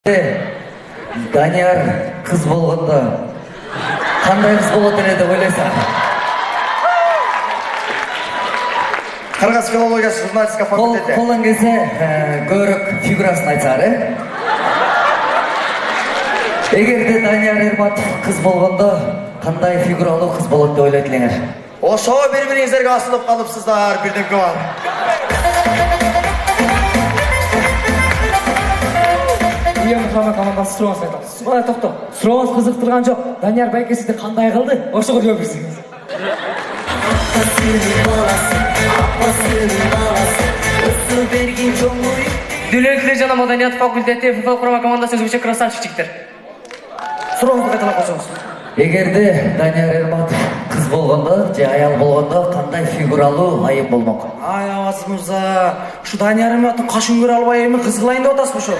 Данияр кыз болгондо кандай кыз болот эле деп ойлойсуң? Кыргыз филологиясы журналистика факультети. Колдон келсе көбүрөөк фигурасын айтсаңар, Эгерде Данияр Эрматов кыз болгондо кандай фигуралуу кыз болот деп ойлойт элеңер? Ошо бири-бириңиздерге асылып калыпсыздар, бирдемке бар. Мухаммед командасы суроңузду айтабыз. Мына токто. Сурооңуз кызыктырган жок. Данияр байкесиде кандай кылды? Ошого жооп берсеңиз. Дүлөктүлөр жана Маданият факультети футбол курама командасы өзгөчө красавчиктер. Сурооңузду кайталап койсоңуз. Эгерде Данияр Эрматов кыз болгондо же аял болгондо кандай фигуралуу айым болмок? Ай Аваз мырза, ушу Данияр Эрматовдун кашын көрө албай эми кыз кылайын деп атасызбы ошо?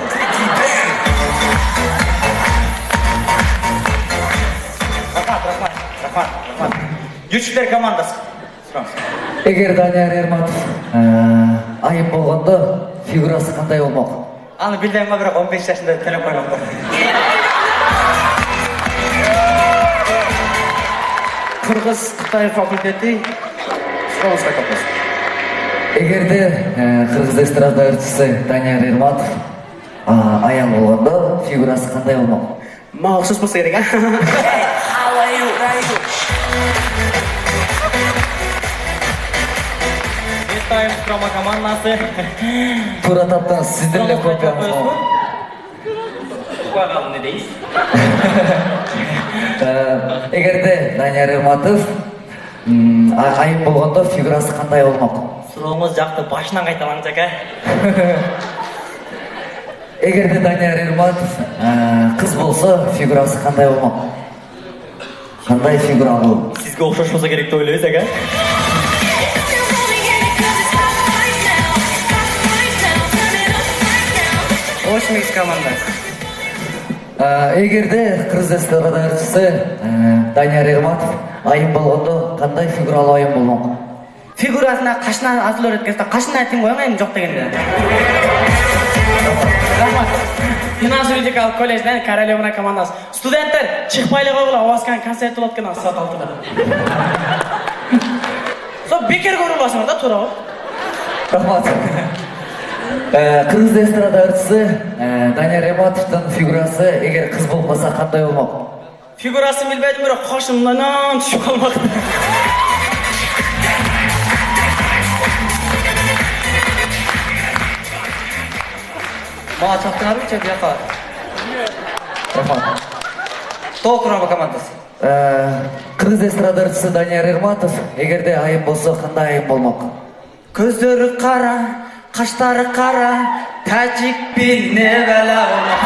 Рахмат. Жүчтер командасы. Эгер Данияр Эрматов айым болгондо фигурасы кандай болмок? Аны билдем, бирок 15 жашында төлөп койгон. Кыргыз-Кытай факультети сурооңузду айтабыз. Эгерде кыргыз эстрада ырчысы Данияр Эрматов аял болгондо фигурасы кандай болмок? Мага окшош болсо керек, а? Кытай курама командасы. Туура таптыңыз, сиздин эле копияңыз болмок. Куагал не дейсиз? Эгерде Данияр Эрматов айым болгондо фигурасы кандай болмок? Сурооңуз жакты, башынан кайталаңыз ака. Эгерде Данияр Эрматов кыз болсо фигурасы кандай болмок? Кандай фигуралуу? Сизге окшош болсо керек деп ойлойбуз ака. Осмикс командасы. Эгерде кыргыз эстрада ырчысы Данияр Эрматов айым болгондо кандай фигуралуу айым болмок? Фигурасына кашынан атылып өткөздө кашын айтып коюң эми жок дегенде. Рахмат. Финанс юридикалык колледжден Королевна командасы. Студенттер, чыкпай эле койгула, Оваскан концерт болот экен саат 6-да. Со бекер көрүлбөсүңөр да, туурабы? Рахмат. Кыргыз эстрада ырчысы Данияр Эрматовдун фигурасы эгер кыз болбосо кандай болмок? Фигурасын билбедим, бирок кашымдан түшүп калмак. Мага чактыңарбы же бияка? Рахмат. Тоо курама командасы. Кыргыз эстрада ырчысы Данияр Эрматов эгерде айым болсо кандай айым болмок? Көздөрү кара, каштары кара, тажикпин не бала болмок.